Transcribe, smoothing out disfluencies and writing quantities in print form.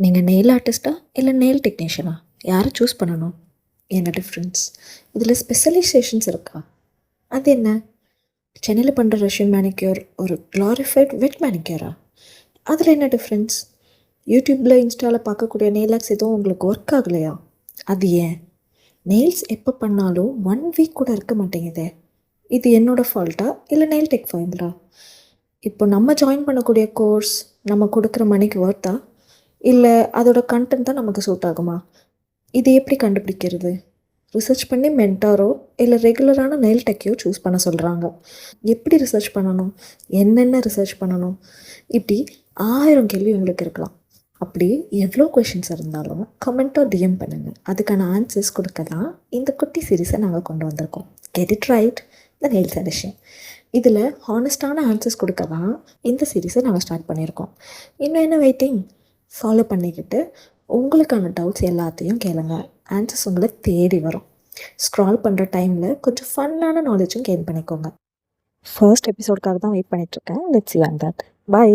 நீங்கள் நெயில் ஆர்டிஸ்ட்டா இல்லை நெயில் டெக்னீஷியனா? யாரை சூஸ் பண்ணணும்? என்ன டிஃப்ரென்ஸ்? இதில் ஸ்பெஷலைசேஷன்ஸ் இருக்கா? அது என்ன? சென்னையில் பண்ணுற ரஷ்யன் மேனிக்யூர் ஒரு க்ளாரிஃபைட் வெட் மேனிக்யூரா? அதில் என்ன டிஃப்ரென்ஸ்? யூடியூப்பில் இன்ஸ்டாவில் பார்க்கக்கூடிய நெயில் ஆர்ட்ஸ் எதுவும் உங்களுக்கு ஒர்க் ஆகலையா? அது ஏன்? நெயில்ஸ் எப்போ பண்ணாலும் 1 வீக் கூட இருக்க மாட்டேங்குதே. இது என்னோடய ஃபால்ட்டா இல்லை நெயில் டெக் ஃபால்ட்டா? இப்போ நம்ம ஜாயின் பண்ணக்கூடிய கோர்ஸ் நம்ம கொடுக்குற மணிக்கு ஒர்த்தா, இல்லை அதோட கண்டென்ட் தான் நமக்கு சூட் ஆகுமா? இது எப்படி கண்டுபிடிக்கிறது? ரிசர்ச் பண்ணி மென்டாரோ இல்லை ரெகுலரான நெயில் டெக்கையோ சூஸ் பண்ண சொல்கிறாங்க. எப்படி ரிசர்ச் பண்ணணும்? என்னென்ன ரிசர்ச் பண்ணணும்? இப்படி 1000 கேள்வி உங்களுக்கு இருக்கலாம். அப்படி எவ்வளோ கொஷின்ஸ் இருந்தாலும் கமெண்ட்டோ டிஎம் பண்ணுங்கள். அதுக்கான ஆன்சர்ஸ் கொடுக்க தான் இந்த குட்டி சீரீஸை நாங்கள் கொண்டு வந்திருக்கோம். Get it right, the nails edition. இதில் ஹானஸ்டான ஆன்சர்ஸ் கொடுக்க தான் இந்த சீரீஸை நாங்கள் ஸ்டார்ட் பண்ணியிருக்கோம். இன்னும் என்ன வெயிட்டிங்? ஃபாலோ பண்ணிக்கிட்டு உங்களுக்கான டவுட்ஸ் எல்லாத்தையும் கேளுங்க. ஆன்சர்ஸ் உங்களை தேடி வரும். ஸ்க்ரால் பண்ணுற டைமில் கொஞ்சம் ஃபன்னான நாலேஜும் கெயின் பண்ணிக்கோங்க. ஃபர்ஸ்ட் எபிசோடுக்காக தான் வெயிட் பண்ணிகிட்ருக்கேன். Let's see on that. By.